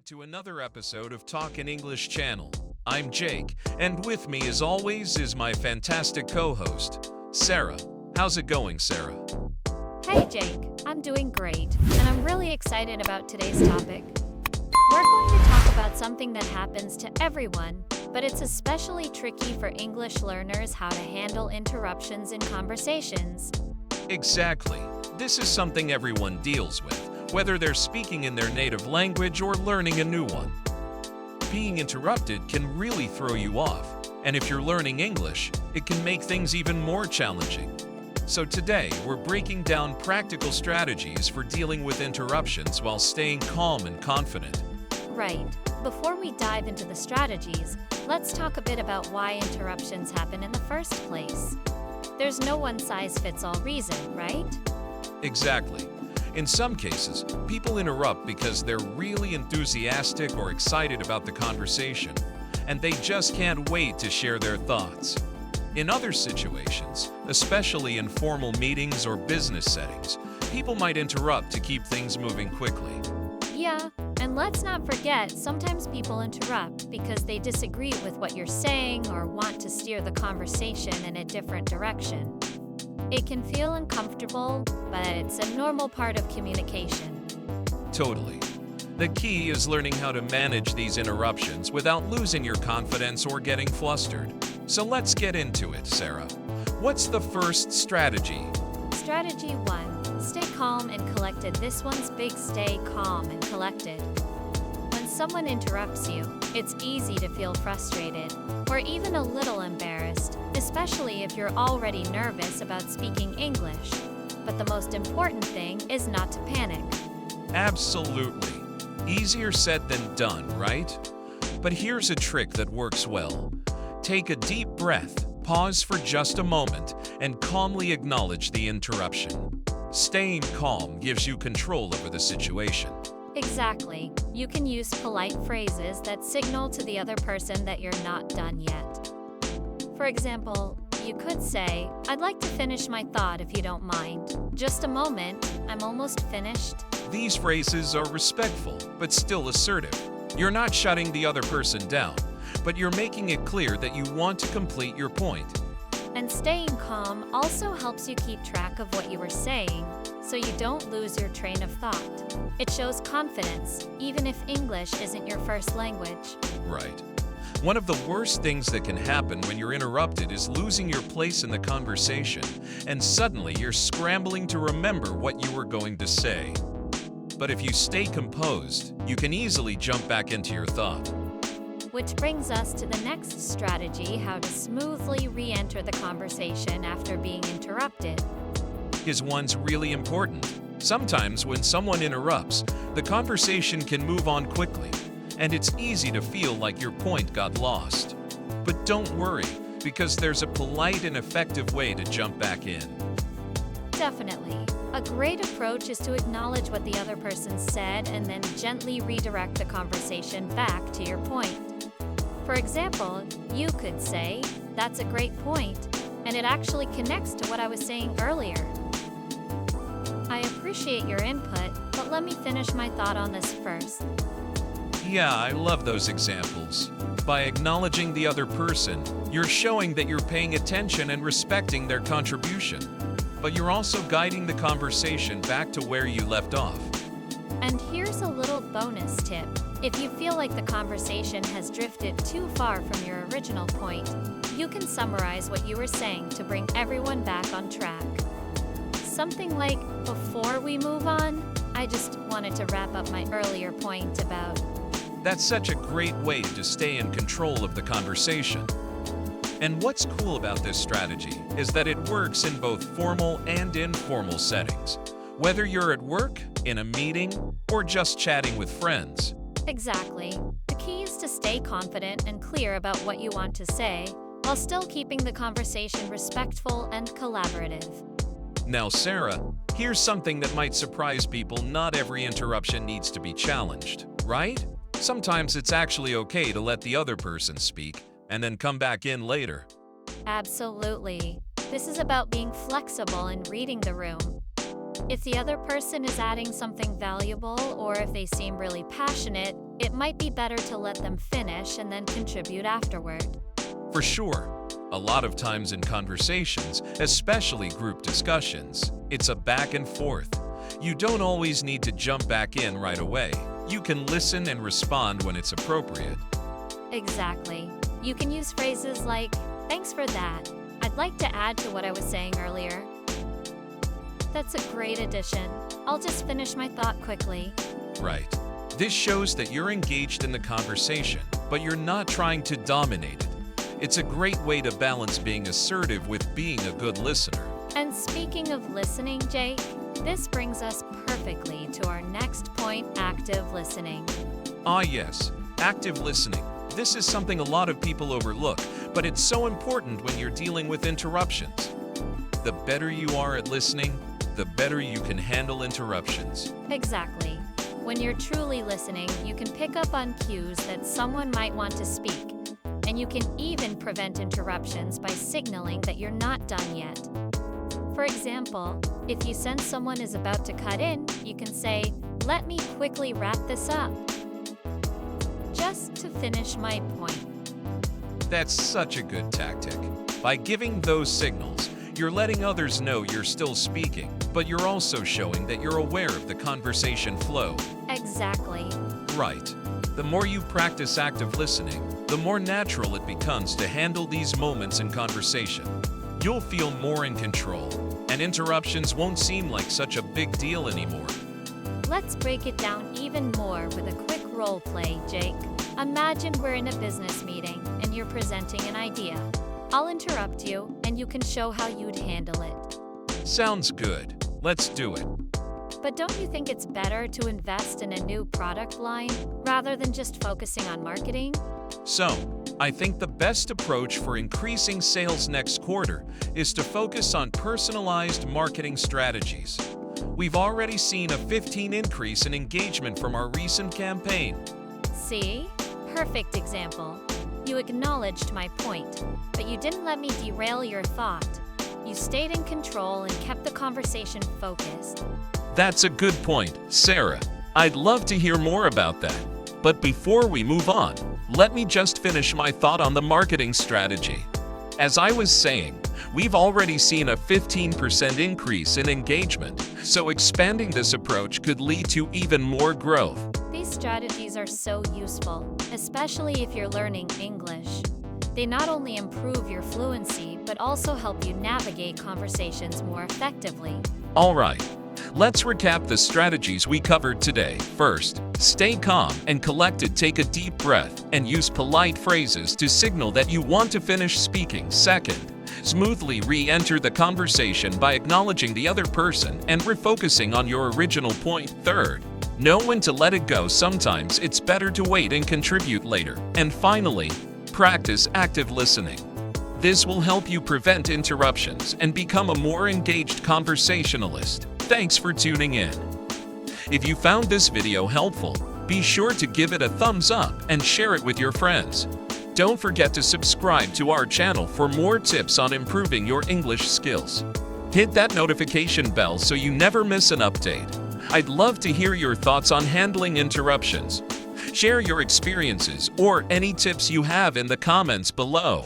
to another episode of Talk in English channel. I'm Jake, and with me as always is my fantastic co-host, Sarah. How's it going, Sarah? Hey Jake, I'm doing great, and I'm really excited about today's topic. We're going to talk about something that happens to everyone, but it's especially tricky for English learners: how to handle interruptions in conversations. Exactly. This is something everyone deals with, whether they're speaking in their native language or learning a new one. Being interrupted can really throw you off, and if you're learning English, it can make things even more challenging. So today, we're breaking down practical strategies for dealing with interruptions while staying calm and confident. Right. Before we dive into the strategies, let's talk a bit about why interruptions happen in the first place. There's no one-size-fits-all reason, right? Exactly. In some cases, people interrupt because they're really enthusiastic or excited about the conversation, and they just can't wait to share their thoughts. In other situations, especially in formal meetings or business settings, people might interrupt to keep things moving quickly. Yeah, and let's not forget, sometimes people interrupt because they disagree with what you're saying or want to steer the conversation in a different direction. It can feel uncomfortable, but it's a normal part of communication. Totally. The key is learning how to manage these interruptions without losing your confidence or getting flustered. So let's get into it, Sarah. What's the first strategy? Strategy 1. Stay calm and collected. This one's big: stay calm and collected. When someone interrupts you, it's easy to feel frustrated or even a little embarrassed, especially if you're already nervous about speaking English. But the most important thing is not to panic. Absolutely. Easier said than done, right? But here's a trick that works well. Take a deep breath, pause for just a moment, and calmly acknowledge the interruption. Staying calm gives you control over the situation. Exactly. You can use polite phrases that signal to the other person that you're not done yet. For example, you could say, "I'd like to finish my thought if you don't mind. Just a moment, I'm almost finished." These phrases are respectful, but still assertive. You're not shutting the other person down, but you're making it clear that you want to complete your point. And staying calm also helps you keep track of what you were saying, so you don't lose your train of thought. It shows confidence, even if English isn't your first language. Right. One of the worst things that can happen when you're interrupted is losing your place in the conversation, and suddenly you're scrambling to remember what you were going to say. But if you stay composed, you can easily jump back into your thought. Which brings us to the next strategy: how to smoothly re-enter the conversation after being interrupted. Is one's really important. Sometimes when someone interrupts, the conversation can move on quickly, and it's easy to feel like your point got lost. But don't worry, because there's a polite and effective way to jump back in. Definitely. A great approach is to acknowledge what the other person said and then gently redirect the conversation back to your point. For example, you could say, "That's a great point, and it actually connects to what I was saying earlier. I appreciate your input, but let me finish my thought on this first." Yeah, I love those examples. By acknowledging the other person, you're showing that you're paying attention and respecting their contribution. But you're also guiding the conversation back to where you left off. And here's a little bonus tip. If you feel like the conversation has drifted too far from your original point, you can summarize what you were saying to bring everyone back on track. Something like, "Before we move on, I just wanted to wrap up my earlier point about..." That's such a great way to stay in control of the conversation. And what's cool about this strategy is that it works in both formal and informal settings, whether you're at work, in a meeting, or just chatting with friends. Exactly. The key is to stay confident and clear about what you want to say, while still keeping the conversation respectful and collaborative. Now, Sarah, here's something that might surprise people. Not every interruption needs to be challenged, right? Sometimes it's actually okay to let the other person speak and then come back in later. Absolutely. This is about being flexible and reading the room. If the other person is adding something valuable, or if they seem really passionate, it might be better to let them finish and then contribute afterward. For sure. A lot of times in conversations, especially group discussions, it's a back and forth. You don't always need to jump back in right away. You can listen and respond when it's appropriate. Exactly. You can use phrases like, "Thanks for that. I'd like to add to what I was saying earlier." "That's a great addition. I'll just finish my thought quickly." Right. This shows that you're engaged in the conversation, but you're not trying to dominate it. It's a great way to balance being assertive with being a good listener. And speaking of listening, Jake, this brings us perfectly to our next point, active listening. Ah yes, active listening. This is something a lot of people overlook, but it's so important when you're dealing with interruptions. The better you are at listening, the better you can handle interruptions. Exactly. When you're truly listening, you can pick up on cues that someone might want to speak, and you can even prevent interruptions by signaling that you're not done yet. For example, if you sense someone is about to cut in, you can say, "Let me quickly wrap this up, just to finish my point." That's such a good tactic. By giving those signals, you're letting others know you're still speaking, but you're also showing that you're aware of the conversation flow. Exactly. Right. The more you practice active listening, the more natural it becomes to handle these moments in conversation. You'll feel more in control, and interruptions won't seem like such a big deal anymore. Let's break it down even more with a quick role play, Jake. Imagine we're in a business meeting and you're presenting an idea. I'll interrupt you, and you can show how you'd handle it. Sounds good. Let's do it. But don't you think it's better to invest in a new product line rather than just focusing on marketing? So, I think the best approach for increasing sales next quarter is to focus on personalized marketing strategies. We've already seen a 15% increase in engagement from our recent campaign. See? Perfect example. You acknowledged my point, but you didn't let me derail your thought. You stayed in control and kept the conversation focused. That's a good point, Sarah. I'd love to hear more about that. But before we move on, let me just finish my thought on the marketing strategy. As I was saying, we've already seen a 15% increase in engagement, so expanding this approach could lead to even more growth. These strategies are so useful, especially if you're learning English. They not only improve your fluency, but also help you navigate conversations more effectively. All right, let's recap the strategies we covered today. First, stay calm and collected. Take a deep breath and use polite phrases to signal that you want to finish speaking. Second, smoothly re-enter the conversation by acknowledging the other person and refocusing on your original point. Third, know when to let it go. Sometimes it's better to wait and contribute later. And finally, practice active listening. This will help you prevent interruptions and become a more engaged conversationalist. Thanks for tuning in. If you found this video helpful, be sure to give it a thumbs up and share it with your friends. Don't forget to subscribe to our channel for more tips on improving your English skills. Hit that notification bell so you never miss an update. I'd love to hear your thoughts on handling interruptions. Share your experiences or any tips you have in the comments below.